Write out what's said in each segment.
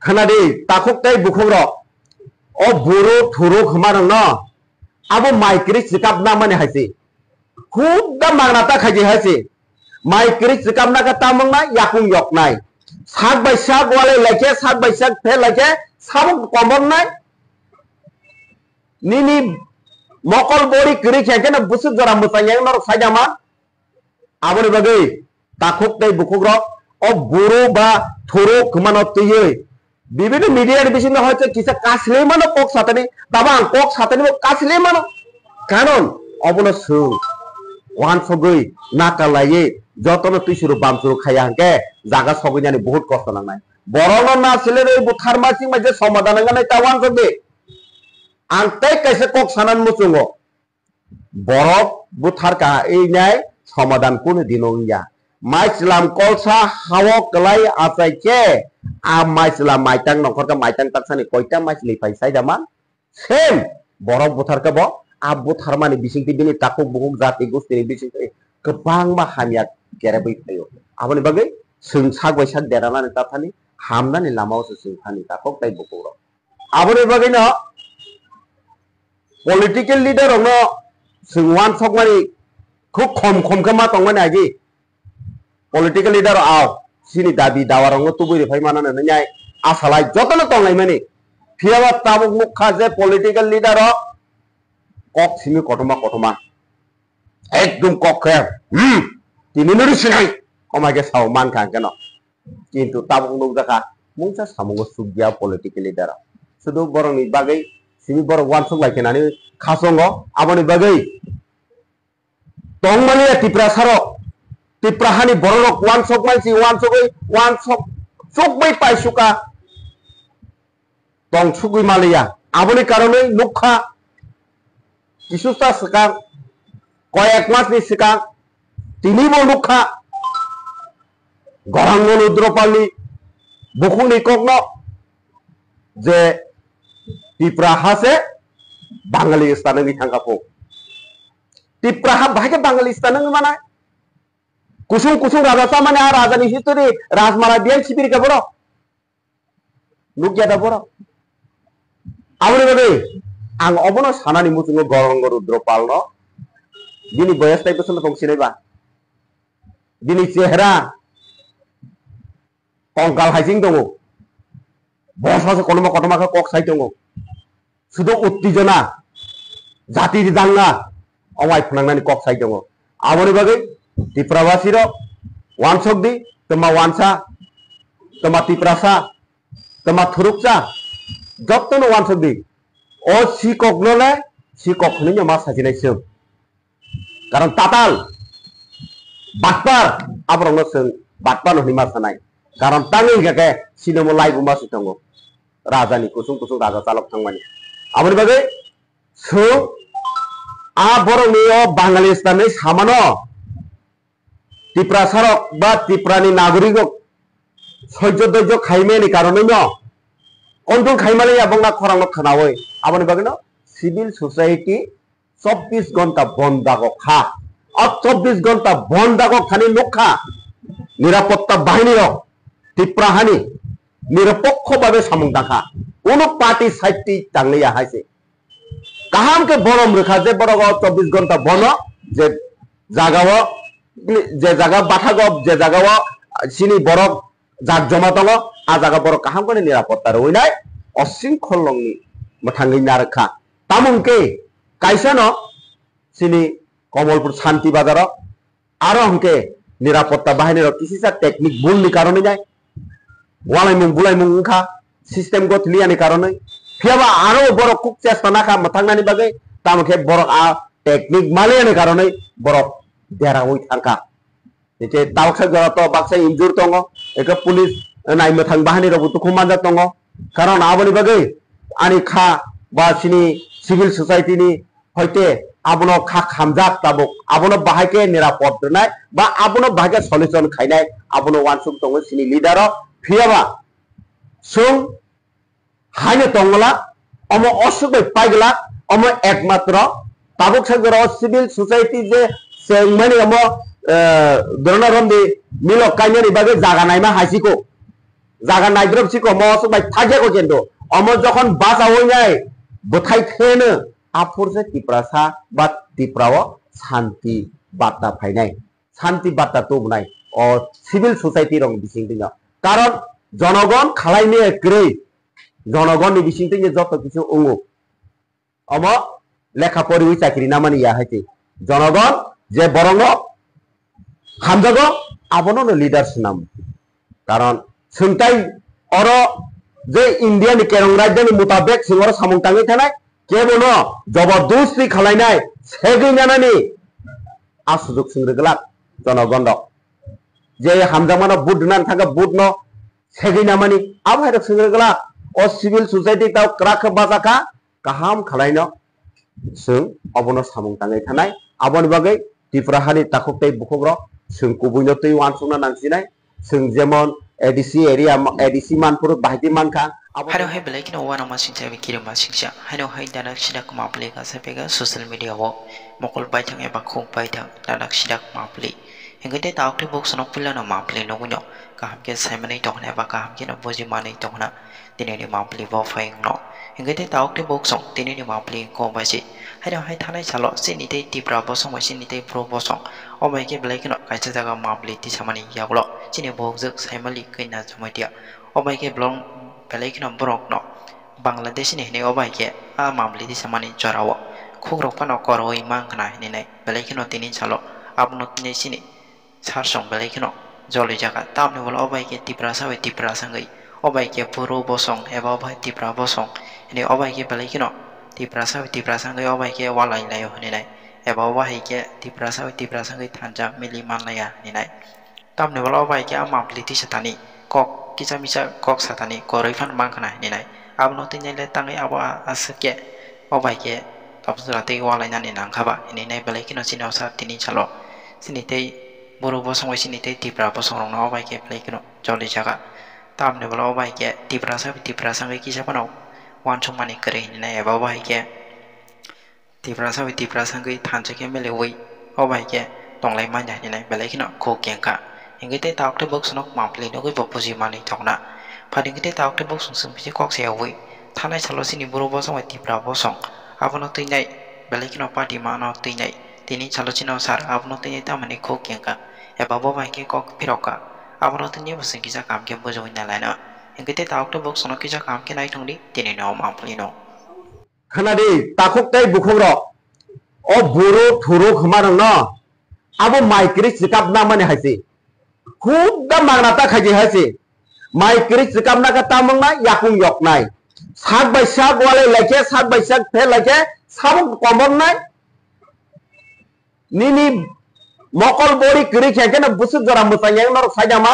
खोनादि ताखुकताय बुखुंग्र ओ बुरु थुरु खमारं न आबो माइक्रि सिकाप ना माने हाइसे खूब दा मांगनाता खाइजे हाइसे माइक्रि सिकाप ना का तामंग ना याकुं यकनाय साग बाय साग वाले लाइके साग बाय साग फे लाइके साबुक कमर नाय निनी मकल बोरी करि खेके ना बुसु जरा मुसायं नर साइदामा आबोनि बागै ताखुकताय बुखुंग्र ओ बुरु बा थुरु खमानो तुयै विभिन्न मीडिया बिसिनो হয়তো কিসা কাছলে মানো কক সাতানি দাবা কক সাতানি কাছলে মানো কারণ অবন সু ওয়ান সগৈ নাকালায়ে যতন তুইসুরু বামসুরু খায়া হাঙ্কে জাগা সগৈনানি বহুত কষ্ট নাংনাই বরন না ছেলে এই বুথার মাসি মাঝে সমাধান গানাই তাওয়ান সগে আনতে কাইসে কক সানান মুচুঙ্গ বরফ বুথার কা এই নাই সমাধান কোন দিনও ইয়া माइसलाम कलसा हावो कलाई आसाइके आ माइसला माइतां नखर का माइतां ताकसानि कयटा माइसलि फाइसाइ दामा सेम बरफ बुथार का बो आ बुथार माने बिसिंति बिनि ताकु बुहुम जाति गुस्ति बिसिंति गोबां मा हामिया गेरेबै थायो आबनि बागै जों साग बाय साग देरानानै ताथानि हामनानै लामावसो जों थानि ताकु ताइ बुकुर आबनि बागै न पलिटिकल लिडार न जों वान सकमानि खूब खम का मा तंगमानि आगि पलिटिकल लीडर आव सिनी दाबी दावारंग तुबुरि फाइ माना नन्याय आसालाय जतन तंगनाय माने फियावा ताबुक मुखा जे पलिटिकल लीडर कक सिमी कटमा एकदम कक खे तिनि नरि सिनाय कमागे साव मान का केन किन्तु ताबुक नुक जाखा मुंसा सामुग सुगिया पलिटिकल लीडर सुदु बरंनि बागै सिमी बर वान सक लायकेनानि खासंग आबनि बागै तंगमानि तिप्रा सारो तिप्राहानि बरलक वान सक मानसि वान सक चकबै पाइसुका तंग सुगै मालिया आबनि कारणे नुखा किसुसा सिका कयेक मासनि सिका तिनिबो नुखा गरांग रुद्रपालनि बुखुंनि ककनो जे तिप्राहासे बांगाली स्थाननि थांगाफो तिप्राहा बाहाय बांगाली स्थाननि माना कुसुम राजा माने आ राजानि हिस्टोरी राजमाला बियान सिबिर का बरो नुकिया दा बरो आवरे बे आं अबनो सानानि मुचुंग गरंग रुद्रपाल न दिनि बयस टाइप सन फंसिनायबा दिनि चेहरा कंकाल हाइसिं दङ बसवासे कटमा का कक साइ दङ सुदो उत्तेजना जाति दांगा अवाय फनांनानि कक साइ दङ आवरे बागै तिप्रावासिरो वानसकदि तमा वानसा तमा तिप्रासा तमा थुरुकसा जत्तनो वानसकदि ओ सिककनोले सिककनि मा साजिनायसो कारण ताताल बाटपार आबरंनो जों बाटपार हिमा सानाय कारण तांनि गेके सिनेमा लाइव मा सिथंगो राजानि कुसुम राजा चालक थांमानि आबनि बागै सो आ बरंनि बांगाली स्थाननि सामानो तिप्रा सारक बा तिप्रानि नागरिक सह्य धैर्य खाइमेनि कारणे न कन्ट्रोल खाइमाले आबंगा खरांग खानावै आबनि बागै न सिविल सोसाइटी 24 घंटा बंद दागो खा अब 24 घंटा बंद दागो खानि नुखा निरापत्ता बाहिनी रक तिप्राहानि निरपक्ष भावे सामुं दाखा कोनो पार्टी साइटि तांगलिया हाइसे काहाम के बरम रेखा जे बरग 24 घंटा बन जे जागाव जे जागा बाथागब जे जागाव सिनी बरफ जाग जमा दङ आ जागा बरफ काहाम कने निरापत्ता रइनाय असिंखल लंनि मथांगै नारखा तामुंके काइसन सिनी कमलपुर शांति बाजार आरो हमके निरापत्ता बाहिनी र किसिसा टेक्निक बुलनि कारणे जाय वालाय मुं खा सिस्टेम गथलियानि कारणे फियाबा आरो बरफ कुक चेष्टा नाखा मथांनानि बागै तामुके बरफ आ टेक्निक मालियानि कारणे बरफ देरावै थांखा जे तावसा गरातो बाक्सा इन्जुर दङ एका पुलिस नायनो थां बाहानि रबो खुमानजा दङ कारण आबनि बागै आनि खा बा सिनि सिविल सोसाइटिनि हयते आबनो खा खामजाक ताबुक आबनो बाहायके निरापद दोनाय बा आबनो बाहायके सल्युशन खायनाय आबनो वानसुक दङ सिनि लिडार फियाबा सुं हायनो दङला अमो असुबै पाइगला अमो एकमात्र ताबुक सगराव सिविल सोसाइटी जे सेंगमानि अमो दरना रमदि मिलो कायनानि बागै जागा नायमा हासिको জাগা নাইদ্রব সিকো মসুক বাই থাজে কো কেন্দ্র অম যখন বাসা হই নাই বথাই থেনো আফুরসে ত্রিপুরাসা বা ত্রিপুরাও শান্তি বার্তা ফাইনাই শান্তি বার্তা তুবনাই ও সিভিল সোসাইটি রং বিসিং দিন কারণ জনগণ খালাইনে গ্রে জনগণনি বিসিং দিন যত কিছু উঙু অম লেখা পড়ি চাকরি নামানি ইয়া হাইতে জনগণ যে বরং হামজাগো আবনো লিডার নাম কারণ सोंथाइ और जे इंडिया नि केरं राज्य नि मुताबिक सिंगर सामुंटाङै थानाय केबनो जबरदस्ती खालायनाय सेगैनानानि आसुजुग सोंग्रोगला जनगण जे हामजामानो बुट नान थांगा बुट न सेगैनामानि आबहायरक सोंग्रोगला अ सिविल सोसाइटी ताव क्राख बाजाका गाहाम खालायनो जों अबनो सामुंटाङै थानाय आबनि बागै त्रिपुराहानि ताखुकतै बुखग्र जों गुबुननो तै वानसुना नांसिनाय जों जेमन एडीसी एरिया एडीसी मानपुर बाहायदि मानखा हानो हाय बेलाय किनो वाना मासिंचा बिकिरो मासिंचा हानो हाय दानाक सिदाक मापले गासैबेगा ससियेल मीडिया वो मकल बायथां एबा खुं बायथां दानाक सिदाक मापले हेंगते तावक्टे बक्स न पुलानो मापले नगुनो काहमके साइमनै तखना एबा काहमके न बोजि मानै तखना दिनैनि मापले बो फाइंग न हेंगते तावक्टे बक्स दिनैनि मापले को बायसि हानो हाय थानाय सालो सिनिते टिप्रा बसं सिनिते प्रो बसं अबायके बेलाय किनो कायसा जागा मापले तिसामानि यागलो सिनि बगजक साइमलि कैना जमाइतिया अबायके ब्लं बेलायखिनो ब्रक न बांलादेश नि हने अबायके आ मामली दि समानि जराव खुग्रक पानो करoi मांगना हने बेलायखिनो तिनि सालो आपनो तिनि सिनि सारसं बेलायखिनो जलि जागा तामने बोला अबायके तिप्रा साबै तिप्रा संगै अबायके पुरो बसं एबा अबाय तिप्रा बसं हने अबायके बेलायखिनो तिप्रा साबै तिप्रा संगै अबायके वालाय लायो हने एबा अबायके तिप्रा साबै तिप्रा संगै थांजा मिलि मानलाया हने तामने बोला अबायके आ मामली दि सतानि कक किसा मिसा कक सातानि करैफान मांखना हने आबनो तिनैले ताङै आबा आसके अबायके तबसराते वालायनानै नांखाबा हने बेलायखिनो सिनाव सा तिनि सालो सिनितै बर' बसंबाय सिनितै तिप्रा बसंरंनो अबायके बेलायखिनो जलि जागा तामने बोला अबायके तिप्रा साबै तिप्रा संगै किसापानाव वानसं मानि करे हने एबा अबायके तिप्रा साबै तिप्रा संगै थानसके मेलेवै अबायके तंलाय मान्या हने बेलायखिनो खो केंका हेंगते तावक्टे बक्सनक मामप्ले नगै बपुजि मानै तखना फादिंगते तावक्टे बक्सं सोंफिसे कक्सेयावै थानाय सालसिनि बर' बसंबाय तिप्रा बसं आबनो तैनाय बेलायखिनो पार्टी मानो तैनाय तिनि सालसिनाव सार आबनो तैनाय तामानि खो केंका एबा बबायके कक फिरका आबनो तैनाय बसं किसा कामके बजoi नालायनो हेंगते तावक्टे बक्सनक किसा कामके नायथंदि तिनि नाव मामप्ले न खानादि ताखुकतै बुखग्र अ बुरो थुरो खमारं न आबो माइक्रि सिकाप ना माने हाइसे खूब दा मांगनाता खाइजे हाइसे माइक्रि सिकाप ना का तामंना याकुं यकनाय साग बाय साग वाले लाइके साग बाय साग फे लाइके साबुक कमरनाय निनि मकल बड़ी करी खेके ना बुसु जरा मुसायeng नर साइदामा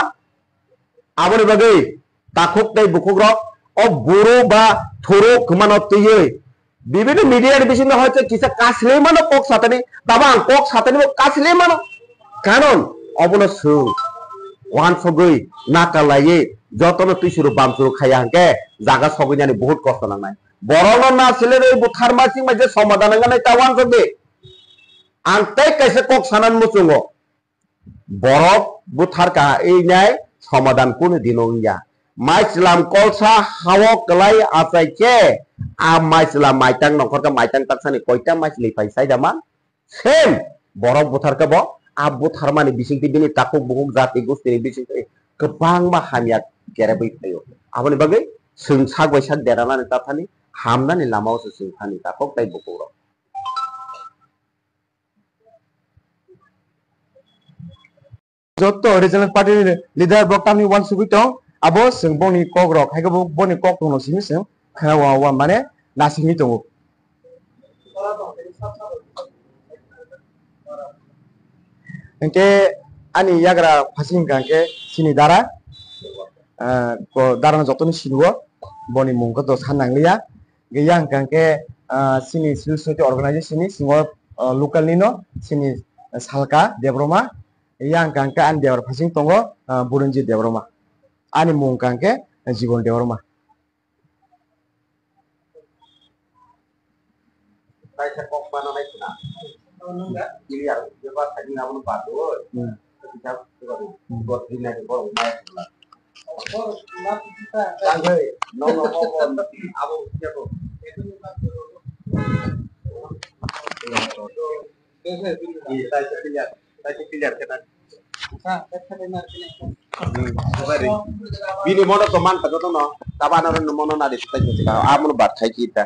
आबोनि बागै ताखुकतै बुखग्र अ बुरो बा थुरो खमानो तैयै বিভিন্ন মিডিয়ার বিষয় হয়তো কিছু কাছলে মানো কক সাতানি দাবা কক সাতানি কাছলে মানো কারণ অবনস ওয়ান সগৈ নাকালায়ে যতন তুইসুরু বামসুরু খাইয়া হাঙ্কে জাগা সগৈনানি বহুত কষ্ট নাংনাই বরন না ছেলে এই বুথার মাসি মাঝে সমাধান গানাই তাওয়ান সগে আনতে কাইসে কক সানান মুচুঙ্গ বরফ বুথার কা এই নাই সমাধান কোন দিনও ইয়া माइसलाम कलसा हावो कलाई आसाइके आ माइसला माइतां नखर का माइतां ताकसानि कयटा माइसलि फाइसाइ दामा सेम बरफ बुथार का बो आ बुथार मानि बिसिंति बिनि ताकु बुहुम जाति गुस्ति बिसिंति गोबां मा हामिया गेरेबै फैयो आबनि बागै सोंसाग बैसाग देरानानि ताथानि हामनानि लामावसो सोंखानि ताकु ताइ बुकुरो जत्तो regional party lidar बक्तामनि one सुबितो abo sing boni kok rok hai ko boni kok tono simi sing khawa wa mane nasimi tongo engke ani yagra phasing kangke sini dara ko darang jotoni sinuo boni mungko to sanangliya geyang kangke sini civil society organization ni singo local nino sini salka debroma yang kangke an debra phasing tongo burunji debroma ani mungkangke Jiban Debbarma kaisa kok bana nai na nunga ili ar jeba tadi na bunu batu kita got dina de bor mai Jangan, no abo siapa? Saya kita. Bini mono teman tak tahu no, kapan orang mono nadi kita juga. Amun bat hai kita.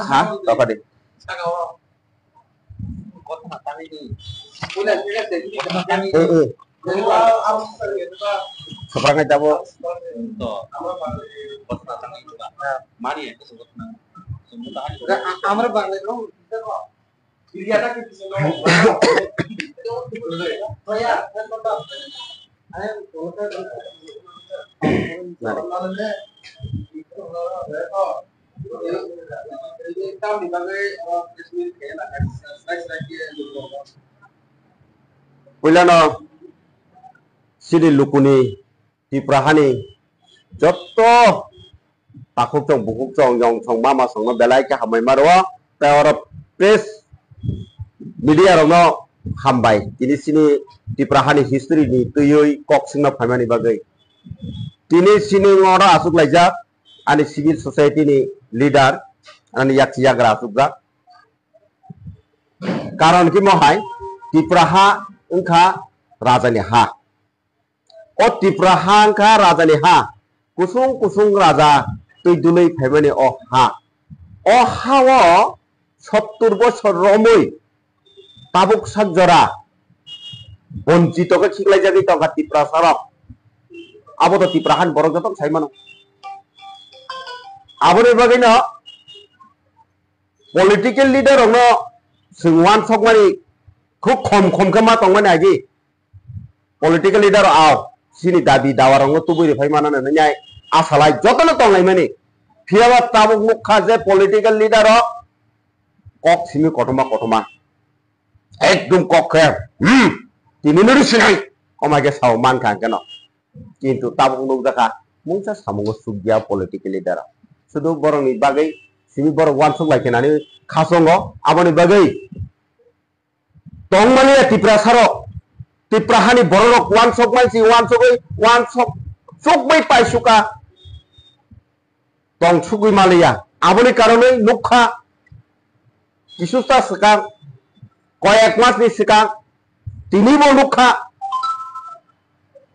Hah? Apa deh? Seberangnya jabo. Amar bang, Pulano Sidi Lukuni Tiprahani Joto Takuk Chong Bukuk Chong Yong Chong Mama Song Belai Ka Hamai Marwa Tawara Press Media Rono Hambai ini sini Tiprahani history ni tuyoi kok singna phamani bagai ini sini ngora asuk laja ani civil society ni leader ani yaksia gra asukga karon ki mohai Tipraha engka raja ni ha o Tipraha engka raja ni ha kusung kusung raja tui dulai phamani o ha wo 70 বছর রমই তাবুক সাজরা বঞ্চিতকে ঠিকলাই জাগি টকা তিপ্রা সারক আবো তো তিপ্রাহান বড় যতক সাইমানো আবরে বাগিন political leader on সিংওয়ান সকমানি খুব খম খামা তংমানি আগে political leader আও সিনি দাবি দাওয়ার অঙ্গ তুবুরি ফাইমানা নাই আসালাই যতন তংলাই মানি ফিয়াবা তাবুক মুখা যে political leader kok sini kotoma ekdum kok kher tini nuri sini omage sauman kan keno kintu tabung nuk daka mungsa samungo sugya political leader sudu borong ni bagai sini borong wan sug lai kenani khasongo aboni bagai tongmani tiprasaro tiprahani borok wan sug mai si wan sug bai pai suka tong sugui malia aboni karone nukha কিছুটা সেকাং কয়েক মাস নি সেকাং তিনি বলুখা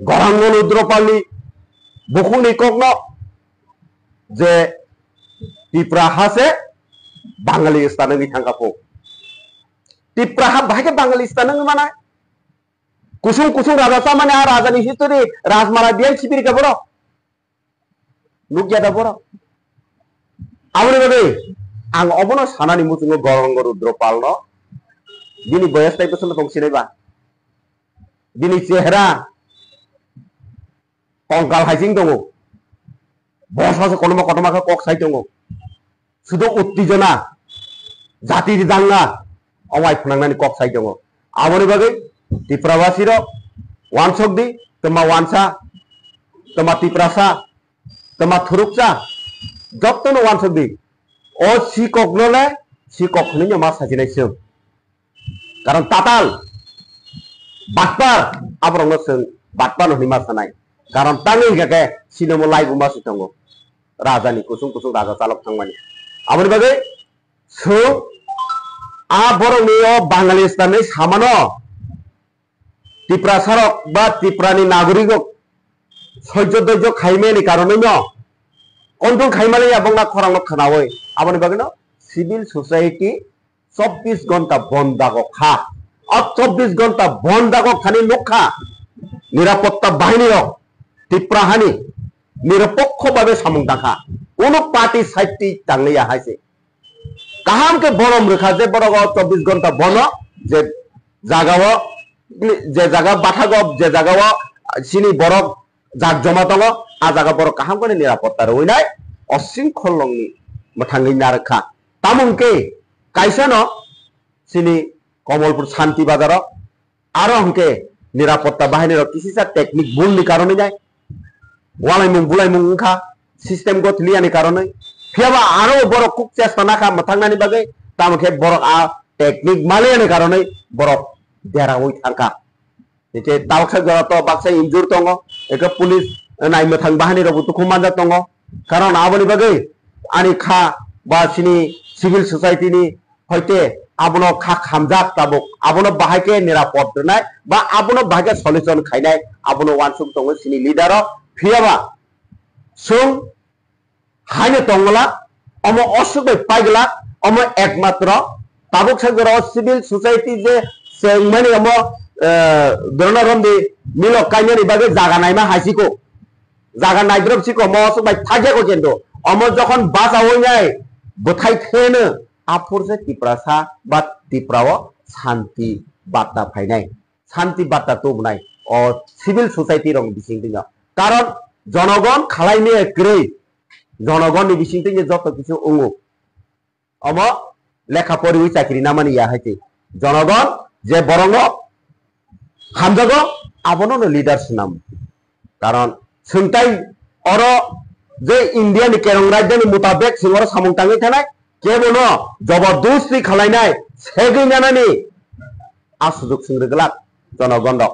গরাঙ্গন উদ্রপালি বুকুনি কগ্ন যে তিপ্রাহা সে বাঙালি স্থানঙ্গি থাঙ্গাপো তিপ্রাহা ভাগে বাঙালি স্থানঙ্গি মানায় কুসুম কুসুম রাজা মানে আর রাজানি history রাজমারা দিয়ে শিবির কে বড় নুকিয়াটা বড় আমরে বলে ang obono sanani mutungo gorong rudro palno bini boyas tai pesan tong sineba bini chehra tongkal haising tongo bos bos kono kotoma ka kok sai tongo sudo uttijona jati danga awai phunangnani kok sai tongo amoni bagai tipravasiro wansokdi tama wansa tama tiprasa tama thuruksa jottono wansokdi o sikok nole sikok ni nyama sajinai seung karon tatal batpar abrong no seung batpar no hima sanai karon tangi gake sinemo lai bumba sitongo raja ni kusung kusung raja salok thangmani amoni bagai so a borong ni o bangalistan ni samano tipra sarok ba tiprani nagorik সহ্য ধৈর্য Jaime ni karone no কোনটো খাইমালে abong na khorang no khanawoi aboni bagino civil society 24 ঘন্টা বন্ধ খা 24 ঘন্টা বন্ধ খানি নখা নিরাপত্তা বাহিনীর তিপ্রাহানি নিরপেক্ষভাবে সামুং দেখা কোন পার্টি সাইটটি টাংলিয়া হাইছে কাহামকে বরম রেখা যে বড় 24 ঘন্টা বন যে জায়গা বাথাগো যে জায়গা সিনি বরক জাগ জমা দङ आ जागा बर काहाम को निरापत्ता रइनाय असिंखल लंगनि मथांगै नारखा तामुंके काइसा न सिनि कमलपुर शांति बाजार आरो हमके निरापत्ता बाहिनीर किसिसा टेक्निक भूलनि कारणे जाय वालाइमुं बुलाइमुं खा सिस्टेम गो थलियानि कारणे फेबा आरो बर कुक चेष्टा नाखा मथांनानि बागै तामुके बर आ टेक्निक मालियानि कारणे बर देरा ओइ थांका Ike tawak to baksa injur tongo eke police nai mathang bahani robu tukhum manja tongo karon aboni bagai ani kha ba sini civil society ni hoite abono kha khamjak tabuk abono bahake nirapod donai ba abono bahake solution khainai abono wansuk tongo sini leader phiaba sung haine tongla omo osuk paigla omo ekmatra tabuk sagara civil society je sengmani omo ধরনা রমদি মিল কাইনারি বাগে জায়গা নাইমা হাসিকো জায়গা নাইদ্রব সিকো মসুক by থাকেকো কিন্তু অমর যখন বাসা হই যায় বোথাই থেনো আফুরসে টিপ্রাসা বা টিপ্রাও শান্তি বার্তা ফাইনাই শান্তি বার্তা তোবনাই ও সিভিল সোসাইটি রং বিসিংতিং কারণ জনগণ খালাইনে গ্রে জনগণনি বিসিংতিং যত কিছু অঙ্গু অম লেখা পড়ি চাকরি নামানি ইয়া হাইতে জনগণ যে বরং হামজাগো abono no leaders nam karon sungtai oro je india ni kerong rajya ni mutabek singoro samung tangi thanai kebono jobodosti khalainai segui nanani asujok singrigla jonogon rok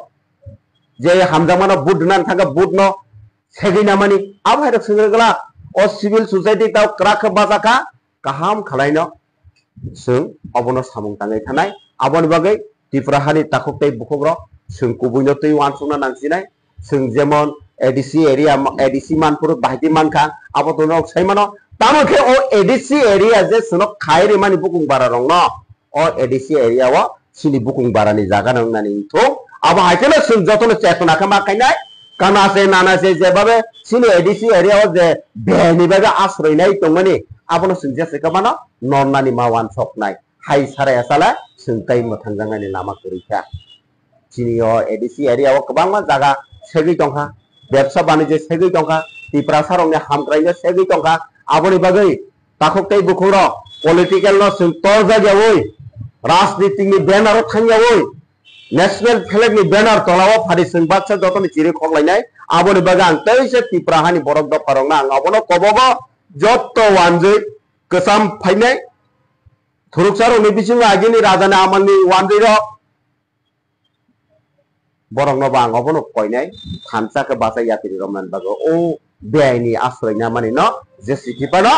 je hamjamano bud nan thaga bud no segui namani abhai rok singrigla o civil society tau krak bazaka kaham khalaino sung abono samung tangi thanai abon bagai tiprahani takoktai bukhogrok sung kubuino tui wansuna nangsinai sung jemon ADC area ADC manpur bahiti manka abo tono saimano tamokhe o ADC area je sunok khairi mani bukung bara rong no o ADC area wa sini bukung bara ni jaga nang nani to abo haikele sung jotono chekona kama kainai kana se nana se je babe sini ADC area wa je beni baga asroi nai tongmani abono sung je sekamano nonnani ma wan sok nai hai sare asala sung tai mothangangani lama kurika Sini ADC area o kebangma jaga segui tongkha ব্যবসা বাণিজ্য segui tongkha tiprasarong ni hamkraina segui tongkha aboni bagai takoktai bukhoro political no sung tor jaga oi rajniti ni banner thangya oi national flag ni banner tolao phari sung batsa jotoni chiri khoklainai aboni bagai ang teise tiprahani borok do parong na abono kobogo jotto wanjui kesam phainai thuruksaro ni bisinga agini rajana amalni wanjui ro borong no bang obono koinai thansa ke basa yatiri roman bago o beini asroi na mani no je sikipano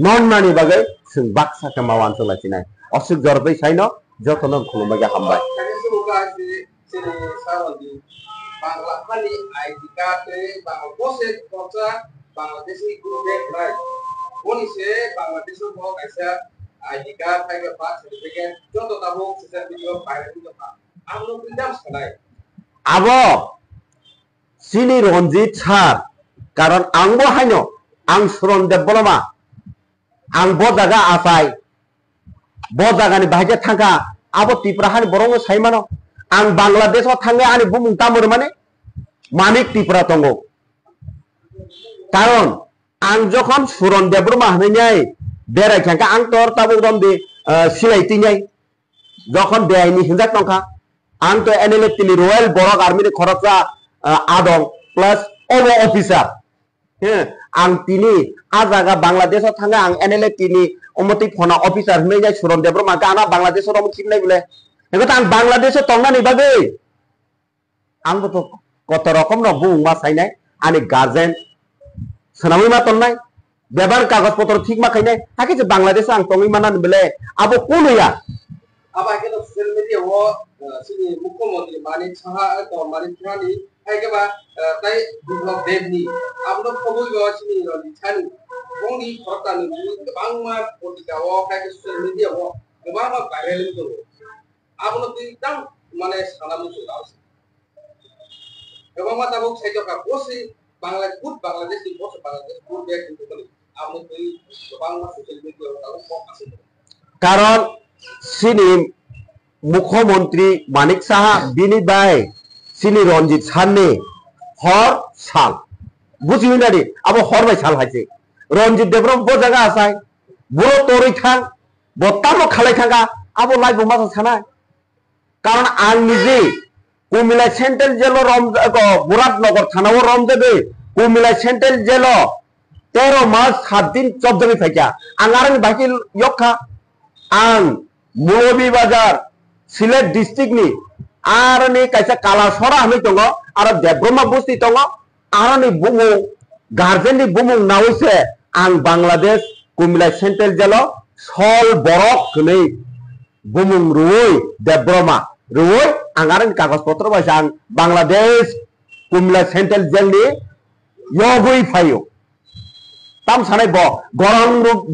non nani bagai sung baksa ke mawan selacinai osuk jorbai saino jotono khulumbaga hambai Bangla Mali ID card Bangla Bose Kosa Bangladeshi Guru Rai Bonise Bangladesh mo kaisa ID card tiger pass certificate joto tabo sisa video file itu pa amno pindam sanai abo sini ronjit sar karon angbo haino ang suron deboloma ang bo jaga asai bo jaga ni bahage thangka abo tiprahani borong saimano ang Bangladesh thangga ani bumung tamur mane manik tipra tongo karon ang jokhon suron debroma hanyai berai thangka ang tor tabu romdi silai tinyai jokhon beaini hinjak tongkha ang to NLF tili Royal Borok Army ni khoroksa adong plus obo officer ang tini ajaga Bangladesh thanga ang NLF tini omoti phona officer hmei jai suron debroma kana Bangladesh rom khimnai bole ekota ang Bangladesh tongna ni bagai ang to কত রকম no bung ma sainai ani guardian sanami ma tonnai bebar kagaz potro thik ma khainai hake je Bangladesh ang tongi manan bele abo kunuya aba ke to social media wo sini mukhyamantri Manik Saha to Manik Saha haike ba tai biplop devni amno khoboi go sini lichani bongni khorta ni bangma politika wo haike social media wo bangma viral to amno tang mane salamu sulas Ebang mata buk saya jawab posisi Bangladesh di pos Bangladesh pun dia itu kali. Amun beli ebang masuk sosial media kalau kok masih. Karon sini Mukhyamantri Manik Saha bini bai sini Ranjit Sanni hor sal buঝিনি না রে abo hor bai sal haise Ranjit Debrom bo jaga asai bo toroi thang bo tamo khalai thanga abo lai bo masa sanai karon ang nije Comilla central jail Muradnagar থানাও রম দেবে Comilla central jail 13 মাস 7 দিন 14 দিন থাকা আঙ্গারং বাকি ইয়খা আং মুলবি বাজার সিলেট ডিস্ট্রিক্ট নি आरो नि कायसा काला सरा हनै दङ आरो देब्रमा बुस्थि दङ आरो नि बुमु गार्जेन नि बुमु नावैसे आं बांलादेश कुमिल्ला सेन्ट्रेल जेलाव सल बरक नै बुमु रुई देब्रमा रुई आं आरो कागज पत्र बायसा आं बांलादेश कुमिल्ला सेन्ट्रेल जेलनि यगै फायो ताम सानाय ब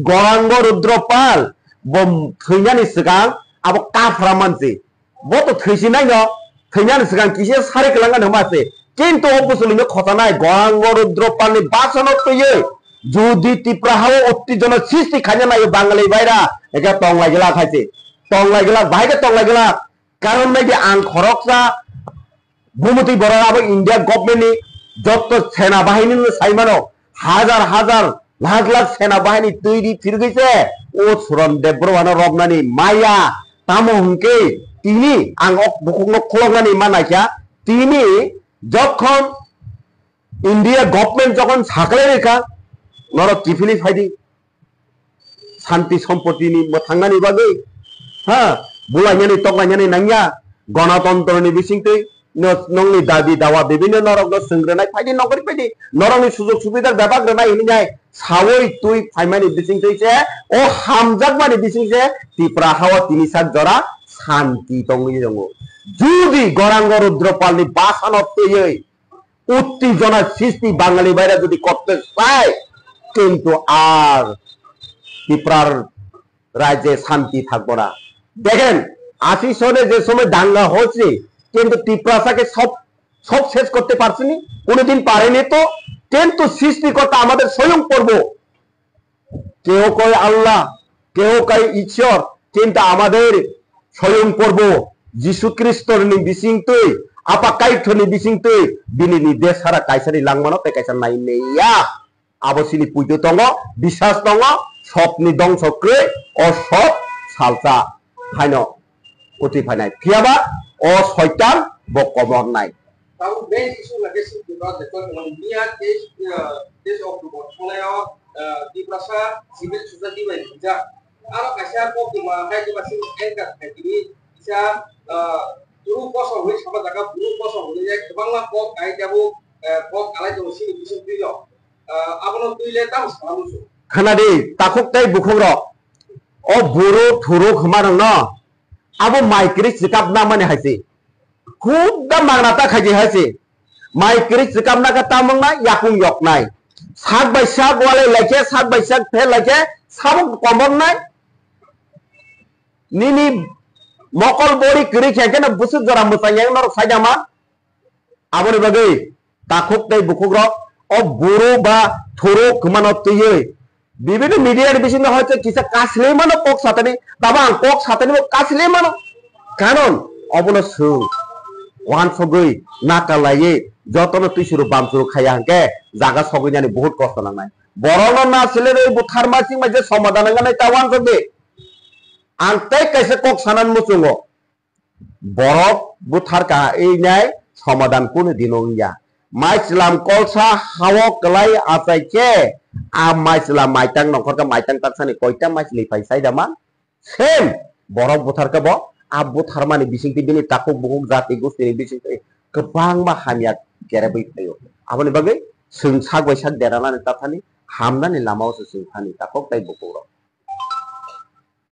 गरांग रुद्रपाल बम थैनानि सिगां आबो काफ्रा मानसि बो तो थैसिनाय न थैनानि सिगां किसे सारे गलांगोन हमासे किन्तु अबसुलिनो खतानाय गरांग रुद्रपालनि बासनाव फैयो जुदि तिप्राहाव उत्तेजना सृष्टि खाने नायो बांगाली बायरा एका टंलायगला खायसे टंलायगला बायगा टंलायगला कारण नायदि आं खरकसा भूमति बराबो इंडिया गभर्नमेन्टनि जत्त सेना बाहिनी साइमानो हाजार हाजार लाख लाख सेना बाहिनी तैरी फिरगैसे ओ सुरन देब्रवाना रबनानि माया तामो हुंके तिनी आं बुकुंनो खलंगानि मानायखा तिनी যখন इंडिया गभर्नमेंट যখন साखले रेखा नर किफिलि फायदि शांति सम्पत्तिनि थांनानि बागै हा बुलायनानि तगलायनानि नांया गणतन्त्रनि बिसिंतै नंनि दाबि दावा बिभिन्न नरक सोंग्रोनाय फायदि नगरि फायदि नरकनि सुजुग सुबिदा बेबाग्रोनाय हिनिनाय सावै तुइ फायमानि बिसिंतैसे ओ हामजागमानि बिसिंसे तिप्रा हावा तिनि सात जरा शांति दंनि दङ जुदि गरांग रुद्रपालनि बासानतयै उत्तेजना सृष्टि बाঙালি বাইরা যদি করতে চায় কিন্তু আর ত্রিপুরার রাজ্যে শান্তি থাকবে না দেখেন 80 সনে যে সময় দাঙ্গা হয়েছে কিন্তু ত্রিপুরাকে সব শেষ করতে পারছেনি কোনোদিন পারেনি তো কিন্তু সৃষ্টিকর্তা আমাদের স্বয়ং করব কেউ কয় আল্লাহ কেউ কয় ঈশ্বর কিন্তু আমাদের স্বয়ং করব যিশু খ্রিস্টর नि बिसिंतै apa kaithoni bisingtै bini ni desara kaisari langmano te kaisar naineya abosini pujo tongo bisas tongo sopni dongsokrei o sop salsa haino uti phanai phiaba o shaitan bo komor nai tahu main isu lagi sih juga dekor niat des Oktober mulai di prasa civil society bisa kalau kasar kok cuma kayak cuma sih engkat kayak ini bisa guru kosong wis sama jaga guru kosong ya kebanglah kok kayak jabu kok alai tuh sini bisa tuyo apa non tuyo tahu selalu so khanadi takuk tai bukhoro o buru thuru khamarang no abo maikri sikap na mane haisi khub da magnata khaji haisi maikri sikap na ka tamang na yakung yok nai sak bai sak wale leke sak bai sak the leke sabuk komon nai nini mokol bori kiri kena busuk jara musayang nor sajama aboni bagai takuk tai bukugro o buru ba thuru khamanotye বিভিন্ন মিডিয়ার বিষয় হচ্ছে কিছু কাছলে মানো cock সাথে তাবা cock সাথে কাছলে মানো কারণ অবনস ওয়ান সগৈ নাকালায়ে যতন তুই শুরু বাম শুরু খাইয়া হাঁকে জায়গা সগৈ জানি বহুত কষ্ট নাঙায় বরং না ছেলে ওই বুথার মাসি মাঝে সমাধান গানাই তা ওয়ান সগৈ আনতাই কাইসে কক সানান মুচুঙ্গ বরফ বুথার কা এই নাই সমাধান কোন দিন ইয়া মাইসলাম কলসা হাওয়া কলাই আসাইছে माइसला माइटांग नखरका माइटांग ताकसानि कयटा माइसलि फाइसाय दामा सेम बरफ बुथारका ब आ बुथार माने बिसिंति बिनि ताकु बुहुम जाति गोष्टिनि बिसिंति गोबां मा हामिया गेरेबै थायो आबनि बागै सोंसाग बैसाग देरानानै ताथानि हामनानि लामावसो सोंखानि ताकक ताइ बुखौर